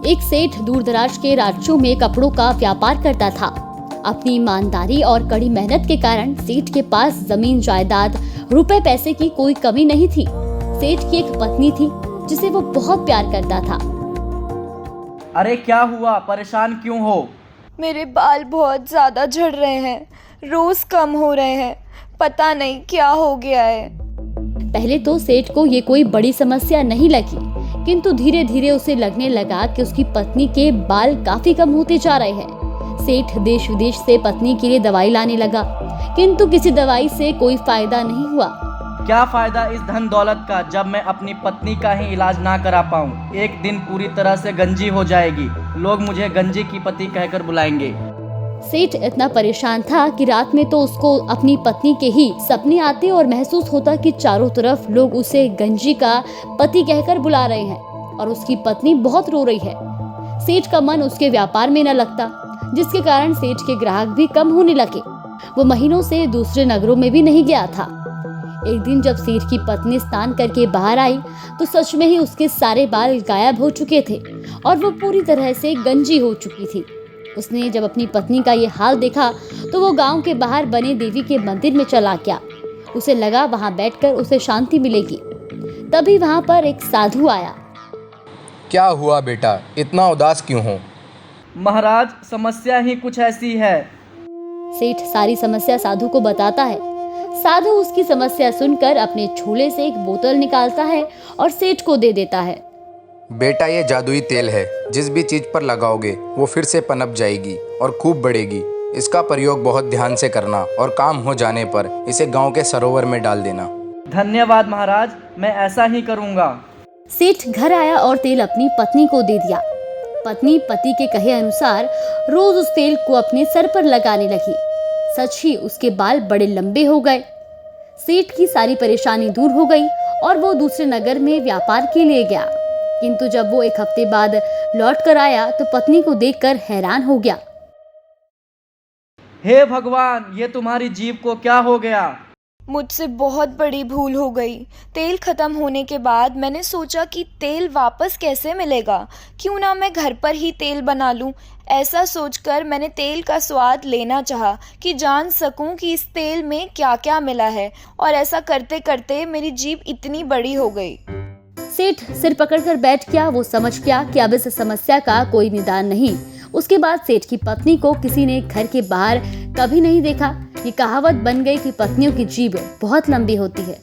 एक सेठ दूरदराज के राज्यों में कपड़ों का व्यापार करता था। अपनी ईमानदारी और कड़ी मेहनत के कारण सेठ के पास जमीन जायदाद रुपए पैसे की कोई कमी नहीं थी। सेठ की एक पत्नी थी जिसे वो बहुत प्यार करता था। अरे क्या हुआ, परेशान क्यों हो? मेरे बाल बहुत ज़्यादा झड़ रहे हैं, रोज कम हो रहे हैं, पता नहीं क्या हो गया है। पहले तो सेठ को ये कोई बड़ी समस्या नहीं लगी, किंतु धीरे धीरे उसे लगने लगा कि उसकी पत्नी के बाल काफी कम होते जा रहे हैं। सेठ देश विदेश से पत्नी के लिए दवाई लाने लगा, किंतु किसी दवाई से कोई फायदा नहीं हुआ। क्या फायदा इस धन दौलत का जब मैं अपनी पत्नी का ही इलाज ना करा पाऊँ? एक दिन पूरी तरह से गंजी हो जाएगी, लोग मुझे गंजी की पति कहकर बुलाएंगे। सेठ इतना परेशान था कि रात में तो उसको अपनी पत्नी के ही सपने आते और महसूस होता कि चारों तरफ लोग उसे गंजी का पति कहकर बुला रहे हैं और उसकी पत्नी बहुत रो रही है। सेठ का मन उसके व्यापार में न लगता, जिसके कारण सेठ के ग्राहक भी कम होने लगे। वो महीनों से दूसरे नगरों में भी नहीं गया था। एक दिन जब सेठ की पत्नी स्नान करके बाहर आई तो सच में ही उसके सारे बाल गायब हो चुके थे और वो पूरी तरह से गंजी हो चुकी थी। उसने जब अपनी पत्नी का ये हाल देखा तो वो गांव के बाहर बने देवी के मंदिर में चला गया। उसे लगा वहां बैठकर उसे शांति मिलेगी। तभी वहां पर एक साधु आया। क्या हुआ बेटा, इतना उदास क्यों हो? महाराज, समस्या ही कुछ ऐसी है। सेठ सारी समस्या साधु को बताता है। साधु उसकी समस्या सुनकर अपने झोले से एक बोतल निकालता है और सेठ को दे देता है। बेटा, ये जादुई तेल है, जिस भी चीज पर लगाओगे वो फिर से पनप जाएगी और खूब बढ़ेगी। इसका प्रयोग बहुत ध्यान से करना और काम हो जाने पर इसे गांव के सरोवर में डाल देना। धन्यवाद महाराज, मैं ऐसा ही करूँगा। सेठ घर आया और तेल अपनी पत्नी को दे दिया। पत्नी पति के कहे अनुसार रोज उस तेल को अपने सर पर लगाने लगी। सच ही उसके बाल बड़े लंबे हो गए। सेठ की सारी परेशानी दूर हो गई और वो दूसरे नगर में व्यापार के लिए गया। किंतु जब वो एक हफ्ते बाद लौट कर आया तो पत्नी को देखकर हैरान हो गया। हे भगवान, ये तुम्हारी जीभ को क्या हो गया? मुझसे बहुत बड़ी भूल हो गई। तेल खत्म होने के बाद मैंने सोचा कि तेल वापस कैसे मिलेगा, क्यों ना मैं घर पर ही तेल बना लूं। ऐसा सोचकर मैंने तेल का स्वाद लेना चाहा कि जान सकूं कि इस तेल में क्या क्या मिला है, और ऐसा करते करते मेरी जीभ इतनी बड़ी हो गई। सेठ सिर पकड़कर बैठ गया। वो समझ गया कि अब इस समस्या का कोई निदान नहीं। उसके बाद सेठ की पत्नी को किसी ने घर के बाहर कभी नहीं देखा। ये कहावत बन गई कि पत्नियों की जीभ बहुत लंबी होती है।